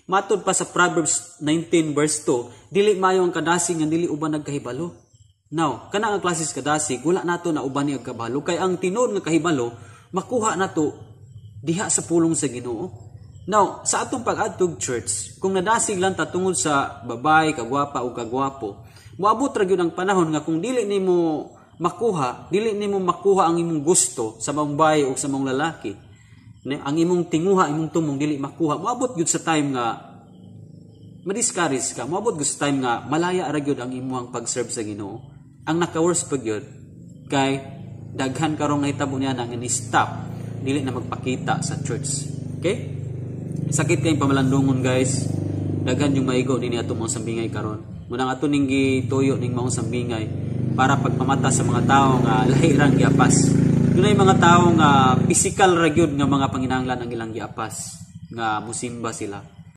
Matod pa sa Proverbs 19 verse 2, dili mayo ang kadasig nga dili uban nagkahibalo. Now, kana nga klases kadasig, wala nato na uban ni agkabalo kay ang tinuod nga kahibalo makuha nato diha sa pulong sa Ginoo. Now, sa atong pag-adtog church, kung nadasig lang ta tungod sa babay, kagwapa o kagwapo, moabot ra gyud ang panahon nga kung dili nimo makuha ang imong gusto sa mong babae o sa mong lalaki, ang imong tinguha, imong tumong dili makuha, moabot gyud sa time nga madiscourage ka, moabot gyud sa time nga malaya ra gyud ang imong pag-serve sa Ginoo. Ang naka-worse pa gyud kay daghan karong nahitabo niya nang ni-stop, dili na magpakita sa church. Okay? Sakit kayong pamalandungon guys. Daghan yung maigo ni ato mga sambingay karon. Munang ato ning gituyo ning mga sambingay para pagpamata sa mga tao nga lahi rang giapas. Dunay mga tao nga physical ra gyud nga mga panginahanglan ang ilang giapas nga musimba sila.